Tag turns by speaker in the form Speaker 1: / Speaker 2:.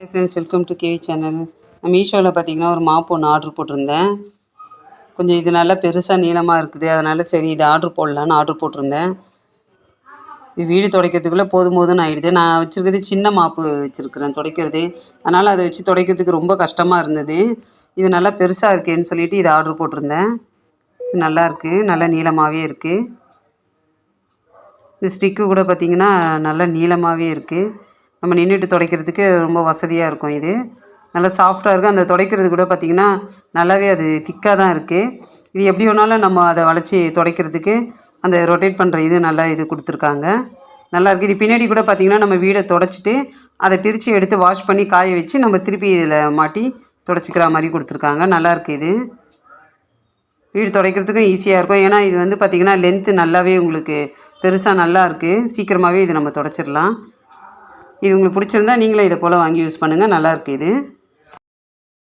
Speaker 1: Friends, welcome to KV channel. நான் மீஷோவில் பார்த்தீங்கன்னா ஒரு மாப் ஒன்று ஆர்டர் போட்டிருந்தேன். கொஞ்சம் இது நல்லா பெருசாக நீளமாக இருக்குது, அதனால் சரி இது ஆர்டர் போடலான்னு ஆர்டர் போட்டிருந்தேன். இது வீடு துடைக்கிறதுக்குள்ளே போதும்னு ஆகிடுது. நான் வச்சுருக்கிறது சின்ன மாப்பு வச்சுருக்கிறேன் துடைக்கிறது, அதனால் அதை வச்சு துடைக்கிறதுக்கு ரொம்ப கஷ்டமாக இருந்தது. இது நல்லா பெருசாக இருக்கேன்னு சொல்லிவிட்டு இதை ஆர்டர் போட்டிருந்தேன். இது நல்லாயிருக்கு, நல்லா நீளமாகவே இருக்குது. இந்த ஸ்டிக்கு கூட பார்த்திங்கன்னா நல்லா நீளமாகவே இருக்குது. நம்ம நின்றுட்டு துடைக்கிறதுக்கு ரொம்ப வசதியாக இருக்கும். இது நல்லா சாஃப்டாக இருக்குது. அந்த துடைக்கிறது கூட பார்த்திங்கன்னா நல்லாவே அது திக்காக தான் இருக்குது. இது எப்படி வேணாலும் நம்ம அதை வளைச்சி துடைக்கிறதுக்கு அந்த ரொட்டேட் பண்ணுற இது நல்லா இது கொடுத்துருக்காங்க, நல்லாயிருக்கு. இது பின்னாடி கூட பார்த்திங்கன்னா நம்ம வீடை துடைச்சிட்டு அதை பிரித்து எடுத்து வாஷ் பண்ணி காய வச்சு நம்ம திருப்பி இதில் மாட்டி துடைச்சிக்கிற மாதிரி கொடுத்துருக்காங்க. நல்லாயிருக்கு. இது வீடு துடைக்கிறதுக்கும் ஈஸியாக இருக்கும். ஏன்னா இது வந்து பார்த்திங்கன்னா லென்த்து நல்லாவே உங்களுக்கு பெருசாக நல்லா இருக்குது. சீக்கிரமாகவே இது நம்ம துடைச்சிடலாம். இது உங்களுக்கு பிடிச்சிருந்தா நீங்களும் இதை போல் வாங்கி யூஸ் பண்ணுங்கள். நல்லாயிருக்கு இது.